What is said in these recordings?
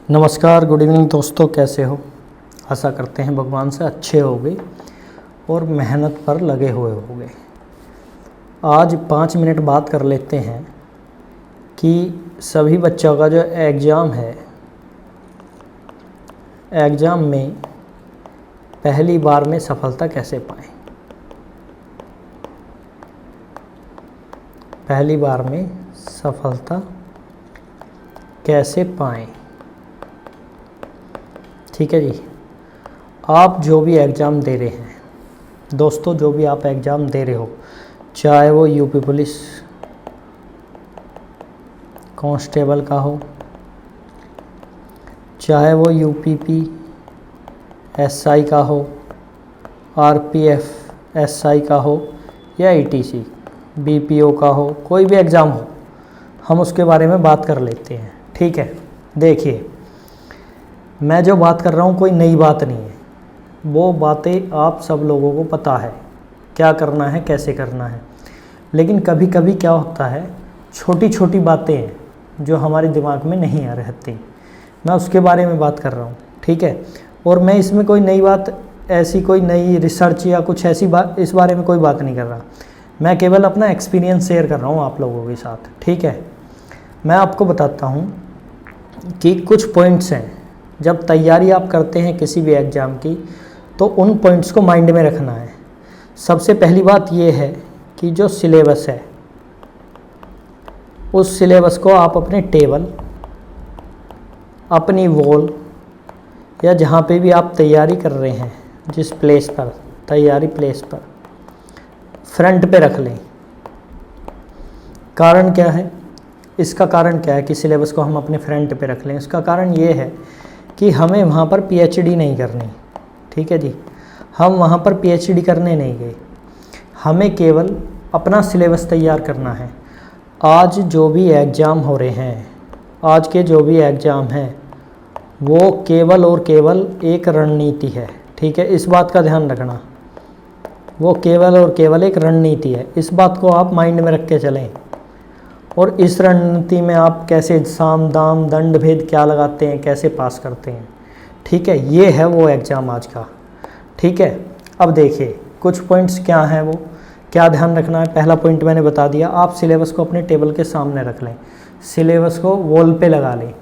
नमस्कार, good evening दोस्तों, कैसे हो। आशा करते हैं भगवान से अच्छे होगे और मेहनत पर लगे हुए होंगे। आज 5 मिनट बात कर लेते हैं कि सभी बच्चों का जो एग्ज़ाम है, एग्ज़ाम में पहली बार में सफलता कैसे पाएं। पहली बार में सफलता कैसे पाएं। ठीक है जी। आप जो भी एग्ज़ाम दे रहे हैं दोस्तों, जो भी आप एग्ज़ाम दे रहे हो, चाहे वो यूपी पुलिस कांस्टेबल का हो, चाहे वो यूपीपी एसआई का हो, आरपीएफ एसआई का हो, या ईटीसी बीपीओ का हो, कोई भी एग्ज़ाम हो, हम उसके बारे में बात कर लेते हैं। ठीक है। देखिए, मैं जो बात कर रहा हूँ कोई नई बात नहीं है, वो बातें आप सब लोगों को पता है क्या करना है, कैसे करना है। लेकिन कभी कभी क्या होता है, छोटी छोटी बातें हैं जो हमारे दिमाग में नहीं आ रहती, मैं उसके बारे में बात कर रहा हूँ। ठीक है। और मैं इसमें कोई नई बात, ऐसी कोई नई रिसर्च या कुछ ऐसी बात, इस बारे में कोई बात नहीं कर रहा। मैं केवल अपना एक्सपीरियंस शेयर कर रहा हूँ आप लोगों के साथ। ठीक है। मैं आपको बताता हूँ कि कुछ पॉइंट्स हैं, जब तैयारी आप करते हैं किसी भी एग्ज़ाम की, तो उन पॉइंट्स को माइंड में रखना है। सबसे पहली बात ये है कि जो सिलेबस है, उस सिलेबस को आप अपने टेबल, अपनी वॉल, या जहाँ पे भी आप तैयारी कर रहे हैं, जिस प्लेस पर, तैयारी प्लेस पर, फ्रंट पे रख लें। कारण क्या है इसका? कारण क्या है कि सिलेबस को हम अपने फ्रंट पे रख लें? इसका कारण ये है कि हमें वहाँ पर पीएचडी नहीं करनी। ठीक है जी। हम वहाँ पर पीएचडी करने नहीं गए, हमें केवल अपना सिलेबस तैयार करना है। आज जो भी एग्ज़ाम हो रहे हैं, आज के जो भी एग्ज़ाम हैं, वो केवल और केवल एक रणनीति है। ठीक है, इस बात का ध्यान रखना। वो केवल और केवल एक रणनीति है, इस बात को आप माइंड में रख के चलें। और इस रणनीति में आप कैसे साम दाम दंड भेद क्या लगाते हैं, कैसे पास करते हैं। ठीक है, ये है वो एग्ज़ाम आज का। ठीक है। अब देखिए कुछ पॉइंट्स क्या हैं, वो क्या ध्यान रखना है। पहला पॉइंट मैंने बता दिया, आप सिलेबस को अपने टेबल के सामने रख लें, सिलेबस को वॉल पे लगा लें,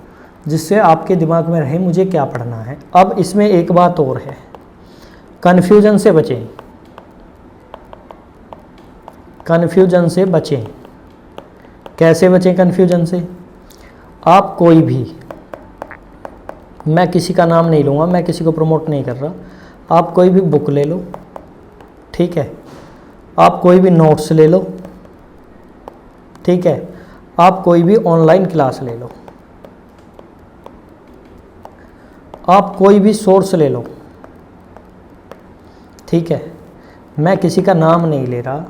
जिससे आपके दिमाग में रहे मुझे क्या पढ़ना है। अब इसमें एक बात और है, कन्फ्यूजन से बचें। कन्फ्यूजन से बचें। कैसे बचें कन्फ्यूजन से? आप कोई भी, मैं किसी का नाम नहीं लूँगा, मैं किसी को प्रमोट नहीं कर रहा, आप कोई भी बुक ले लो। ठीक है। आप कोई भी नोट्स ले लो। ठीक है। आप कोई भी ऑनलाइन क्लास ले लो, आप कोई भी सोर्स ले लो। ठीक है। मैं किसी का नाम नहीं ले रहा,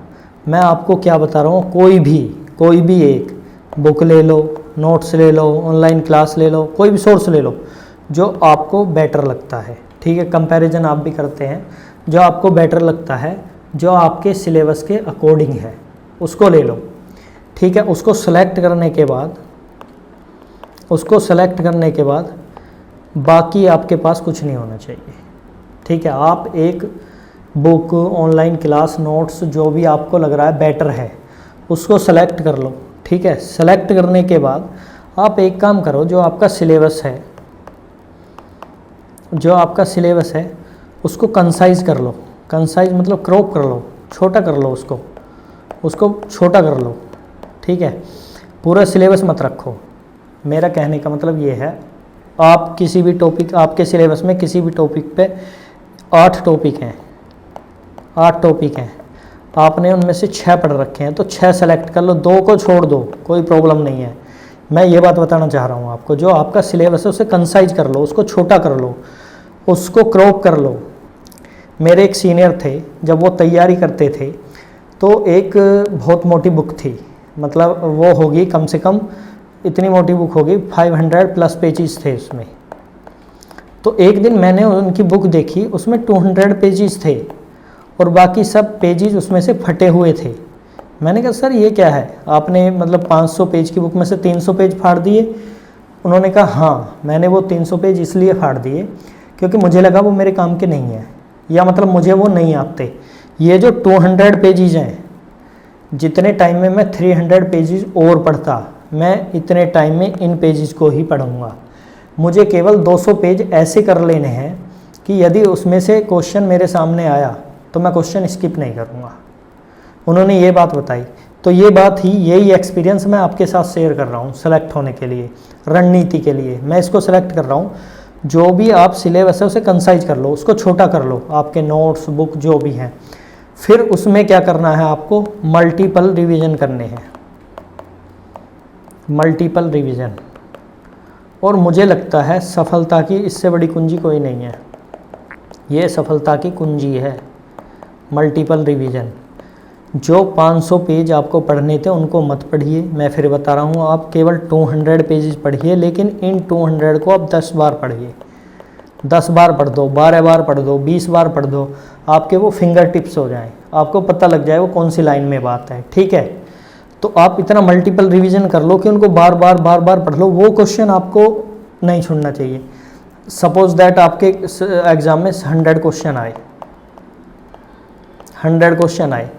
मैं आपको क्या बता रहा हूँ, कोई भी एक बुक ले लो, नोट्स ले लो, ऑनलाइन क्लास ले लो, कोई भी सोर्स ले लो जो आपको बेटर लगता है। ठीक है। कंपैरिजन आप भी करते हैं, जो आपको बेटर लगता है, जो आपके सिलेबस के अकॉर्डिंग है, उसको ले लो। ठीक है। उसको सेलेक्ट करने के बाद बाकी आपके पास कुछ नहीं होना चाहिए। ठीक है। आप एक बुक, ऑनलाइन क्लास, नोट्स, जो भी आपको लग रहा है बेटर है, उसको सेलेक्ट कर लो। ठीक है। सेलेक्ट करने के बाद आप एक काम करो, जो आपका सिलेबस है उसको कंसाइज कर लो। कंसाइज मतलब क्रॉप कर लो, छोटा कर लो, उसको छोटा कर लो। ठीक है। पूरा सिलेबस मत रखो। मेरा कहने का मतलब ये है, आप किसी भी टॉपिक, आपके सिलेबस में किसी भी टॉपिक पे 8 टॉपिक हैं, आपने उनमें से 6 पढ़ रखे हैं, तो 6 सेलेक्ट कर लो, 2 को छोड़ दो, कोई प्रॉब्लम नहीं है। मैं ये बात बताना चाह रहा हूँ आपको, जो आपका सिलेबस है उसे कंसाइज कर लो, उसको छोटा कर लो, उसको क्रॉप कर लो। मेरे एक सीनियर थे, जब वो तैयारी करते थे, तो एक बहुत मोटी बुक थी, मतलब वो होगी कम से कम, इतनी मोटी बुक होगी, 500+ पेजेस थे उसमें। तो एक दिन मैंने उनकी बुक देखी, उसमें 200 पेजेस थे और बाकी सब पेजेस उसमें से फटे हुए थे। मैंने कहा सर ये क्या है, आपने मतलब 500 पेज की बुक में से 300 पेज फाड़ दिए, उन्होंने कहा हाँ, मैंने वो 300 पेज इसलिए फाड़ दिए क्योंकि मुझे लगा वो मेरे काम के नहीं है, या मतलब मुझे वो नहीं आते। ये जो 200 पेजेस हैं, जितने टाइम में मैं 300 पेजेस और पढ़ता, मैं इतने टाइम में इन पेजेस को ही पढ़ूंगा। मुझे केवल 200 पेज ऐसे कर लेने हैं कि यदि उसमें से क्वेश्चन मेरे सामने आया तो मैं क्वेश्चन स्किप नहीं करूँगा। उन्होंने ये बात बताई। तो ये बात ही, यही एक्सपीरियंस मैं आपके साथ शेयर कर रहा हूँ सेलेक्ट होने के लिए, रणनीति के लिए मैं इसको सेलेक्ट कर रहा हूँ। जो भी आप सिलेबस है उसे कंसाइज कर लो, उसको छोटा कर लो, आपके नोट्स बुक जो भी हैं। फिर उसमें क्या करना है, आपको मल्टीपल रिवीजन करने हैं, मल्टीपल रिवीजन। और मुझे लगता है सफलता की इससे बड़ी कुंजी कोई नहीं है। ये सफलता की कुंजी है, मल्टीपल रिवीजन। जो 500 पेज आपको पढ़ने थे उनको मत पढ़िए, मैं फिर बता रहा हूँ, आप केवल 200 पेजेस पढ़िए, लेकिन इन 200 को आप 10 बार पढ़िए। 10 बार पढ़ दो, 12 बार पढ़ दो, 20 बार पढ़ दो, आपके वो फिंगर टिप्स हो जाएं, आपको पता लग जाए वो कौन सी लाइन में बात है, ठीक है। तो आप इतना मल्टीपल रिवीजन कर लो कि उनको बार बार पढ़ लो। वो क्वेश्चन आपको नहीं छोड़ना चाहिए। सपोज दैट आपके एग्ज़ाम में 100 क्वेश्चन आए, 100 क्वेश्चन आए,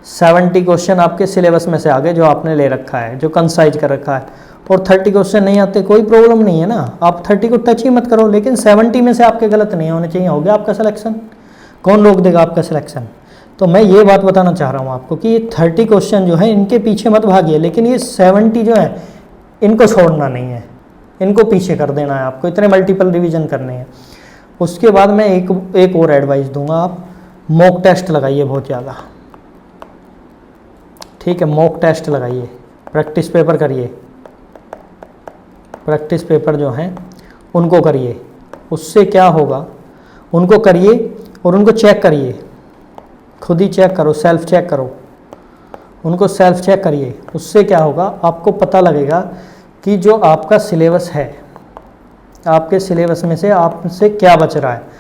70 क्वेश्चन आपके सिलेबस में से आ गए जो आपने ले रखा है, जो कंसाइज कर रखा है, और 30 क्वेश्चन नहीं आते, कोई प्रॉब्लम नहीं है ना, आप 30 को टच ही मत करो, लेकिन 70 में से आपके गलत नहीं होने चाहिए। हो गया आपका सिलेक्शन। कौन रोक देगा आपका सिलेक्शन? तो मैं ये बात बताना चाह रहा हूँ आपको कि ये 30 क्वेश्चन जो है इनके पीछे मत भागिए, लेकिन ये 70 जो है इनको छोड़ना नहीं है, इनको पीछे कर देना है आपको, इतने मल्टीपल रिवीजन करने हैं। उसके बाद मैं एक और एडवाइस दूंगा, आप मॉक टेस्ट लगाइए बहुत ज़्यादा, ठीक है। मॉक टेस्ट लगाइए, प्रैक्टिस पेपर करिए, प्रैक्टिस पेपर जो हैं उनको करिए। उससे क्या होगा, उनको करिए और उनको चेक करिए, खुद ही चेक करो, सेल्फ चेक करो, उनको सेल्फ चेक करिए। उससे क्या होगा, आपको पता लगेगा कि जो आपका सिलेबस है, आपके सिलेबस में से आपसे क्या बच रहा है।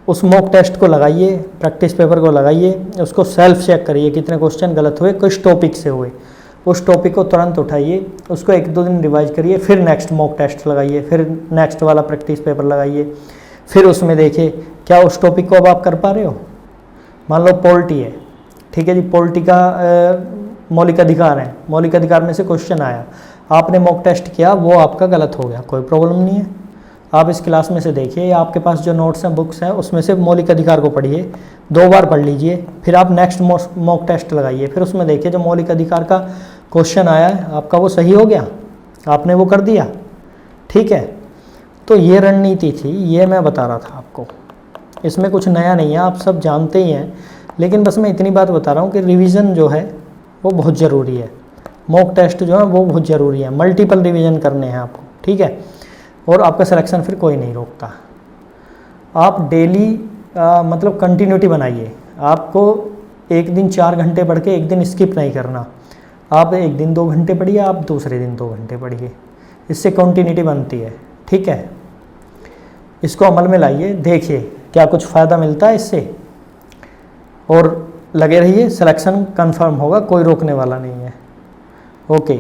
उस मॉक टेस्ट को लगाइए, प्रैक्टिस पेपर को लगाइए, उसको सेल्फ चेक करिए कितने क्वेश्चन गलत हुए, किस टॉपिक से हुए। उस टॉपिक को तुरंत उठाइए, उसको 1-2 दिन रिवाइज करिए, फिर नेक्स्ट मॉक टेस्ट लगाइए, फिर नेक्स्ट वाला प्रैक्टिस पेपर लगाइए, फिर उसमें देखिए क्या उस टॉपिक को अब आप कर पा रहे हो। मान लो पॉलिटी है, ठीक है जी, पॉलिटी का मौलिक अधिकार है, मौलिक अधिकार में से क्वेश्चन आया, आपने मॉक टेस्ट किया, वो आपका गलत हो गया, कोई प्रॉब्लम नहीं है। आप इस क्लास में से देखिए, या आपके पास जो नोट्स हैं, बुक्स हैं, उसमें से मौलिक अधिकार को पढ़िए, 2 बार पढ़ लीजिए, फिर आप नेक्स्ट मॉक टेस्ट लगाइए, फिर उसमें देखिए जो मौलिक अधिकार का क्वेश्चन आया है आपका वो सही हो गया, आपने वो कर दिया, ठीक है। तो ये रणनीति थी, ये मैं बता रहा था आपको, इसमें कुछ नया नहीं है, आप सब जानते ही हैं, लेकिन बस मैं इतनी बात बता रहा हूँ कि रिवीजन जो है वो बहुत ज़रूरी है, मॉक टेस्ट जो है वो बहुत ज़रूरी है, मल्टीपल रिवीजन करने हैं आपको, ठीक है। और आपका सिलेक्शन फिर कोई नहीं रोकता। आप डेली मतलब कंटिन्यूटी बनाइए, आपको एक दिन 4 घंटे पढ़ के एक दिन स्किप नहीं करना, आप एक दिन 2 घंटे पढ़िए, आप दूसरे दिन 2 घंटे पढ़िए, इससे कंटिन्यूटी बनती है, ठीक है। इसको अमल में लाइए, देखिए क्या कुछ फ़ायदा मिलता है इससे, और लगे रहिए, सिलेक्शन कंफर्म होगा, कोई रोकने वाला नहीं है। ओके।